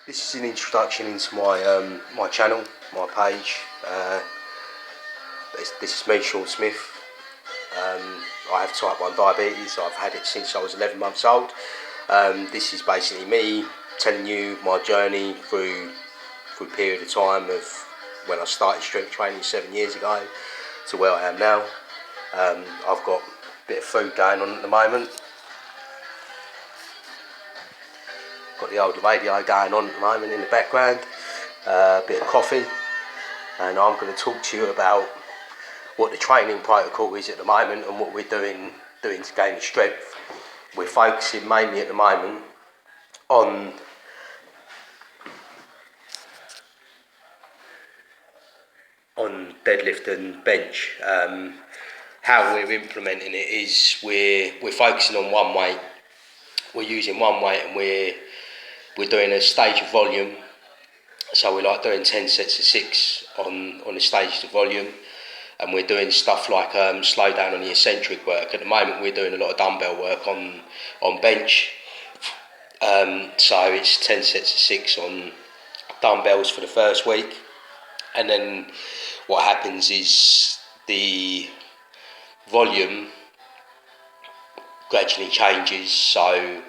This is an introduction into my channel, my page. This is me, Sean Smith. I have type 1 diabetes. I've had it since I was 11 months old. This is basically me telling you my journey through a period of time of when I started strength training 7 years ago to where I am now. I've got a bit of food going on at the moment. Got the old radio going on at the moment in the background, a bit of coffee, and I'm going to talk to you about what the training protocol is at the moment and what we're doing to gain strength. We're focusing mainly at the moment on deadlift and bench. How we're implementing it is we're focusing on one weight. We're using one weight and we're doing a stage of volume. So we like doing 10 sets of 6 on the stages of volume, and we're doing stuff like slow down on the eccentric work. At the moment we're doing a lot of dumbbell work on bench. So it's 10 sets of 6 on dumbbells for the first week, and then what happens is the volume gradually changes. So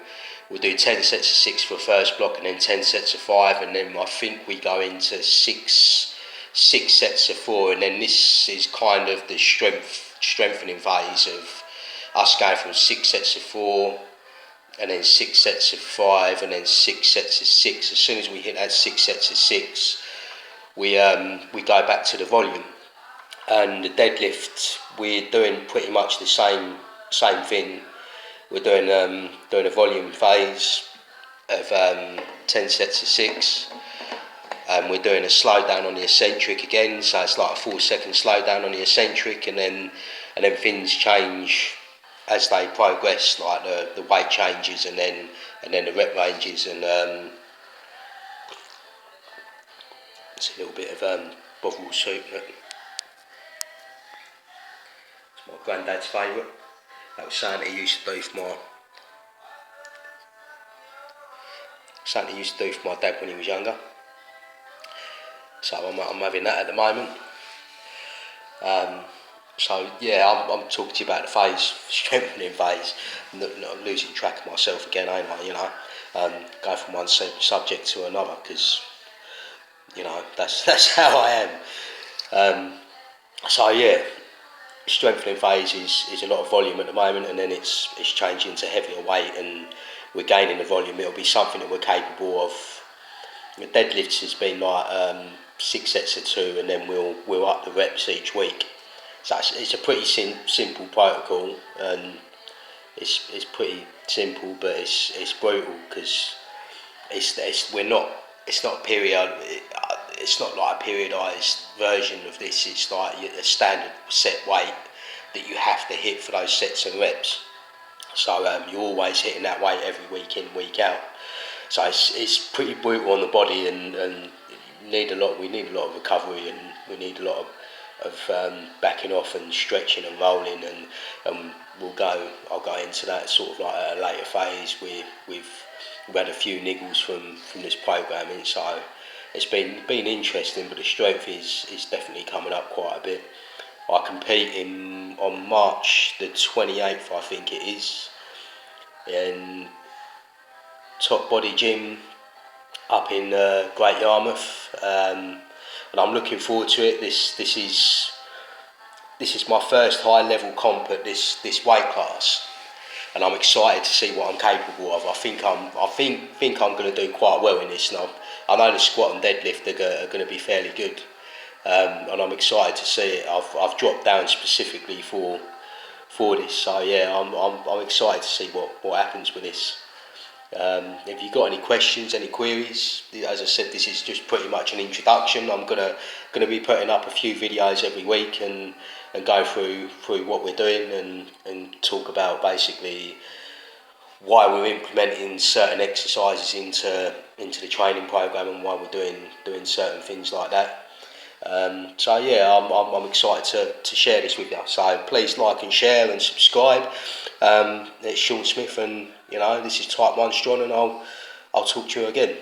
we'll do 10 sets of 6 for the first block, and then 10 sets of 5, and then I think we go into six sets of 4, and then this is kind of the strengthening phase of us going from 6 sets of 4, and then 6 sets of 5, and then 6 sets of 6. As soon as we hit that 6 sets of 6, we go back to the volume. And the deadlift, we're doing pretty much the same thing. We're doing a volume phase of 10 sets of 6, and we're doing a slow down on the eccentric again. So it's like a 4-second slow down on the eccentric, and then things change as they progress, like the weight changes, and then the rep ranges, and it's a little bit of bovril soup. It's my granddad's favourite. That was something he used to do for my dad when he was younger. So I'm having that at the moment. So yeah, I'm talking to you about the phase, strengthening phase. Not losing track of myself again, ain't I? You know, go from one subject to another, because you know that's how I am. So yeah. Strengthening phase is a lot of volume at the moment, and then it's changing to heavier weight, and we're gaining the volume. It'll be something that we're capable of. The deadlifts has been like 6 sets of 2, and then we'll up the reps each week. So it's a pretty simple protocol, and it's pretty simple, but it's brutal, because it's not like a periodised version of this. It's like a standard set weight that you have to hit for those sets and reps. So you're always hitting that weight every week in, week out. So it's pretty brutal on the body, and we need a lot of recovery, and we need a lot of backing off and stretching and rolling, and I'll go into that sort of like at a later phase. We've had a few niggles from this programming, so it's been interesting, but the strength is definitely coming up quite a bit. I compete on March the 28th, I think it is, in Top Body Gym up in Great Yarmouth, and I'm looking forward to it. This is my first high level comp at this weight class, and I'm excited to see what I'm capable of. I think I'm going to do quite well in this, and I know the squat and deadlift are going to be fairly good, and I'm excited to see it. I've dropped down specifically for this, so yeah, I'm excited to see what happens with this. If you've got any questions, any queries, as I said, this is just pretty much an introduction. I'm gonna be putting up a few videos every week and go through what we're doing, and talk about basically why we're implementing certain exercises into the training program, and why we're doing certain things like that. So yeah, I'm excited to share this with you. So please like and share and subscribe. It's Sean Smith, and you know, this is Type 1 Strong, and I'll talk to you again.